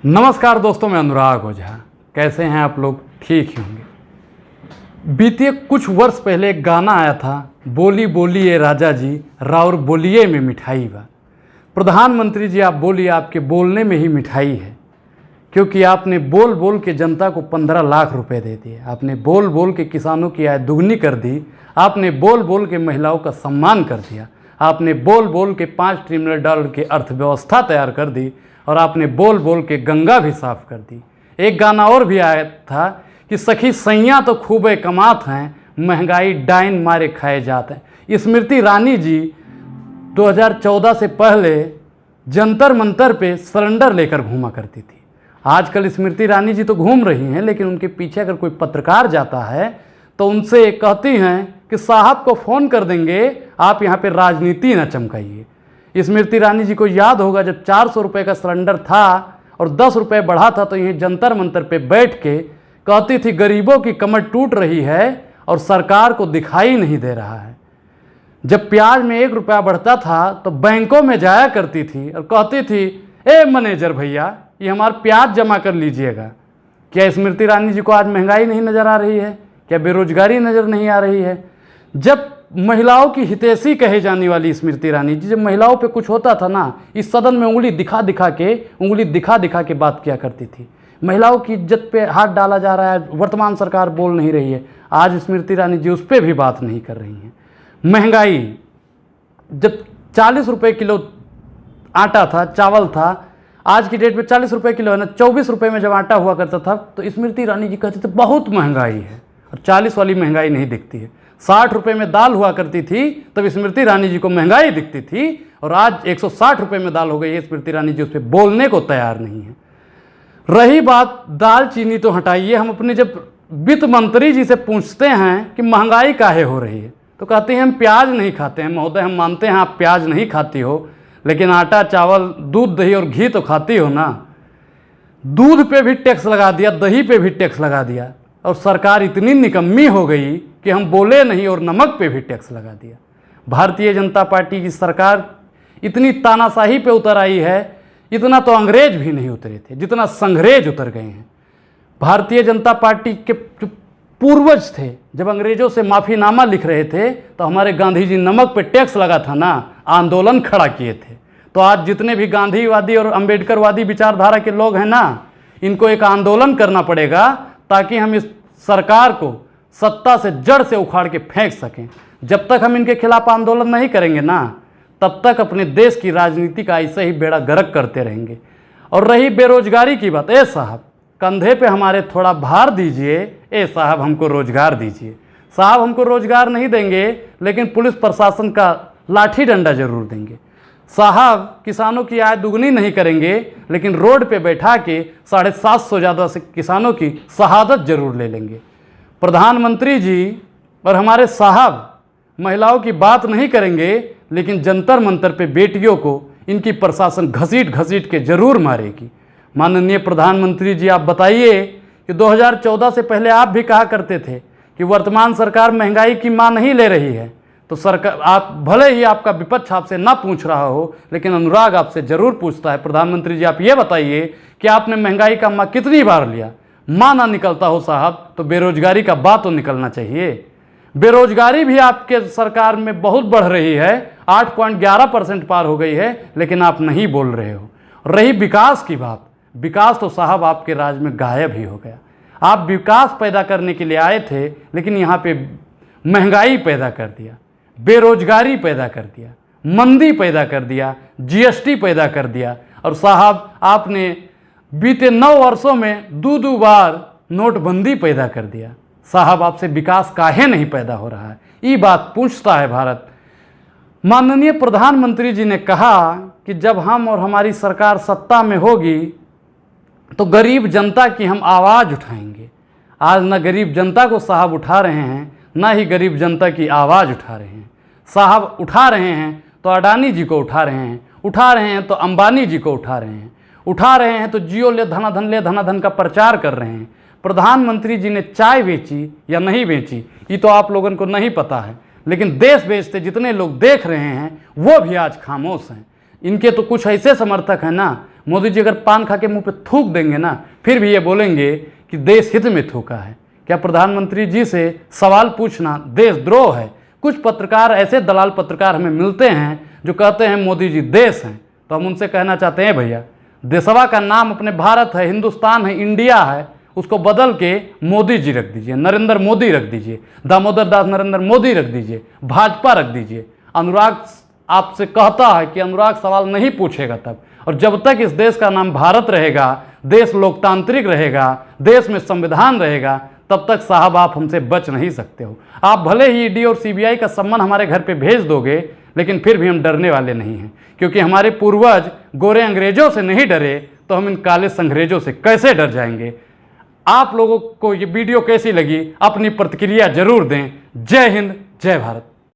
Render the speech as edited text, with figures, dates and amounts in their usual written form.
नमस्कार दोस्तों, मैं अनुराग ओझा। कैसे हैं आप लोग? ठीक ही होंगे। बीते कुछ वर्ष पहले एक गाना आया था, बोली बोलिए राजा जी, राउर बोलिए में मिठाई बा। प्रधानमंत्री जी, आप बोलिए, आपके बोलने में ही मिठाई है, क्योंकि आपने बोल बोल के जनता को 15 लाख रुपए दे दिए। आपने बोल बोल के किसानों की आय दुगनी कर दी। आपने बोल बोल के महिलाओं का सम्मान कर दिया। आपने बोल बोल के $5 ट्रिलियन की अर्थव्यवस्था तैयार कर दी। और आपने बोल बोल के गंगा भी साफ कर दी। एक गाना और भी आया था कि सखी सैया तो खूबे कमात हैं, महंगाई डाइन मारे खाए जाते हैं। स्मृति ईरानी जी 2014 से पहले जंतर मंतर पे सिलेंडर लेकर घूमा करती थी। आजकल स्मृति ईरानी जी तो घूम रही हैं, लेकिन उनके पीछे अगर कोई पत्रकार जाता है तो उनसे कहती हैं कि साहब को फ़ोन कर देंगे, आप यहाँ पे राजनीति न चमकाइए। स्मृति ईरानी जी को याद होगा, जब 400 रुपये का सिलेंडर था और 10 रुपये बढ़ा था, तो यहीं जंतर मंतर पे बैठ के कहती थी गरीबों की कमर टूट रही है और सरकार को दिखाई नहीं दे रहा है। जब प्याज में 1 रुपया बढ़ता था तो बैंकों में जाया करती थी और कहती थी, ए मैनेजर भैया, ये हमारा प्याज जमा कर लीजिएगा। क्या स्मृति ईरानी जी को आज महंगाई नहीं नज़र आ रही है? क्या बेरोजगारी नज़र नहीं आ रही है? जब महिलाओं की हितैषी कहे जाने वाली स्मृति ईरानी जी, जब महिलाओं पे कुछ होता था ना, इस सदन में उंगली दिखा दिखा के बात किया करती थी। महिलाओं की इज्जत पे हाथ डाला जा रहा है, वर्तमान सरकार बोल नहीं रही है। आज स्मृति ईरानी जी उस पर भी बात नहीं कर रही हैं। महंगाई, जब 40 रुपये किलो आटा था, चावल था, आज की डेट में 40 रुपये किलो है ना, 24 रुपये में जब आटा हुआ करता था तो स्मृति ईरानी जी कहते थे बहुत महंगाई है, और 40 वाली महंगाई नहीं दिखती है। 60 रुपये में दाल हुआ करती थी तब स्मृति ईरानी जी को महंगाई दिखती थी, और आज 160 रुपये में दाल हो गई है। स्मृति ईरानी जी उस पर बोलने को तैयार नहीं है। रही बात दाल चीनी, तो हटाइए, हम अपने जब वित्त मंत्री जी से पूछते हैं कि महंगाई काहे हो रही है तो कहते हैं हम प्याज नहीं खाते हैं। महोदय, हम मानते हैं आप प्याज नहीं खाती हो, लेकिन आटा चावल दूध दही और घी तो खाती हो ना। दूध पे भी टैक्स लगा दिया, दही पे भी टैक्स लगा दिया, और सरकार इतनी निकम्मी हो गई कि हम बोले नहीं और नमक पे भी टैक्स लगा दिया। भारतीय जनता पार्टी की सरकार इतनी तानाशाही पे उतर आई है, इतना तो अंग्रेज भी नहीं उतरे थे जितना संग्रेज उतर गए हैं। भारतीय जनता पार्टी के पूर्वज थे, जब अंग्रेजों से माफ़ीनामा लिख रहे थे तो हमारे गांधी जी नमक पे टैक्स लगा था ना, आंदोलन खड़ा किए थे। तो आज जितने भी गांधीवादी और अंबेडकरवादी विचारधारा के लोग हैं ना, इनको एक आंदोलन करना पड़ेगा ताकि हम इस सरकार को सत्ता से जड़ से उखाड़ के फेंक सकें। जब तक हम इनके खिलाफ आंदोलन नहीं करेंगे ना, तब तक अपने देश की राजनीति का ऐसे ही बेड़ा गर्क करते रहेंगे। और रही बेरोजगारी की बात, ए साहब कंधे पे हमारे थोड़ा भार दीजिए, ए साहब हमको रोजगार दीजिए। साहब हमको रोजगार नहीं देंगे, लेकिन पुलिस प्रशासन का लाठी डंडा जरूर देंगे। साहब किसानों की आय दुगनी नहीं करेंगे, लेकिन रोड पे बैठा के 750 ज़्यादा से किसानों की शहादत जरूर ले लेंगे। प्रधानमंत्री जी और हमारे साहब महिलाओं की बात नहीं करेंगे, लेकिन जंतर मंतर पे बेटियों को इनकी प्रशासन घसीट घसीट के जरूर मारेगी। माननीय प्रधानमंत्री जी, आप बताइए कि 2014 से पहले आप भी कहा करते थे कि वर्तमान सरकार महंगाई की मां नहीं ले रही है। तो सरकार, आप भले ही आपका विपक्ष आपसे ना पूछ रहा हो, लेकिन अनुराग आपसे जरूर पूछता है। प्रधानमंत्री जी, आप ये बताइए कि आपने महंगाई का मां कितनी बार लिया? मां ना निकलता हो साहब तो बेरोजगारी का बात तो निकलना चाहिए। बेरोजगारी भी आपके सरकार में बहुत बढ़ रही है, 8.11% पार हो गई है, लेकिन आप नहीं बोल रहे हो। रही विकास की बात, विकास तो साहब आपके राज में गायब ही हो गया। आप विकास पैदा करने के लिए आए थे, लेकिन यहाँ पे महंगाई पैदा कर दिया, बेरोजगारी पैदा कर दिया, मंदी पैदा कर दिया, जीएसटी पैदा कर दिया। और साहब आपने बीते 9 वर्षों में 2 बार नोटबंदी पैदा कर दिया। साहब आपसे विकास काहे नहीं पैदा हो रहा है, ये बात पूछता है भारत। माननीय प्रधानमंत्री जी ने कहा कि जब हम और हमारी सरकार सत्ता में होगी तो गरीब जनता की हम आवाज़ उठाएंगे। आज न गरीब जनता को साहब उठा रहे हैं, ना ही गरीब जनता की आवाज़ उठा रहे हैं। साहब उठा रहे हैं तो अडानी जी को उठा रहे हैं, उठा रहे हैं तो अंबानी जी को उठा रहे हैं, उठा रहे हैं तो जियो ले धनाधन का प्रचार कर रहे हैं। प्रधानमंत्री जी ने चाय बेची या नहीं बेची ये तो आप लोगों को नहीं पता है, लेकिन देश बेचते जितने लोग देख रहे हैं वो भी आज खामोश हैं। इनके तो कुछ ऐसे समर्थक हैं ना, मोदी जी अगर पान खा के मुंह पे थूक देंगे ना, फिर भी ये बोलेंगे कि देश हित में थूका है। क्या प्रधानमंत्री जी से सवाल पूछना देशद्रोह है? कुछ पत्रकार, ऐसे दलाल पत्रकार हमें मिलते हैं जो कहते हैं मोदी जी देश हैं, तो हम उनसे कहना चाहते हैं भैया, देशवा का नाम अपने भारत है, हिंदुस्तान है, इंडिया है, उसको बदल के मोदी जी रख दीजिए, नरेंद्र मोदी रख दीजिए, दामोदर दास नरेंद्र मोदी रख दीजिए, भाजपा रख दीजिए। अनुराग आपसे कहता है कि अनुराग सवाल नहीं पूछेगा तब, और जब तक इस देश का नाम भारत रहेगा, देश लोकतांत्रिक रहेगा, देश में संविधान रहेगा, तब तक साहब आप हमसे बच नहीं सकते हो। आप भले ही ईडी और सीबीआई का सम्मान हमारे घर पे भेज दोगे, लेकिन फिर भी हम डरने वाले नहीं हैं, क्योंकि हमारे पूर्वज गोरे अंग्रेजों से नहीं डरे, तो हम इन काले संग्रेजों से कैसे डर जाएंगे। आप लोगों को ये वीडियो कैसी लगी, अपनी प्रतिक्रिया जरूर दें। जय हिंद, जय भारत।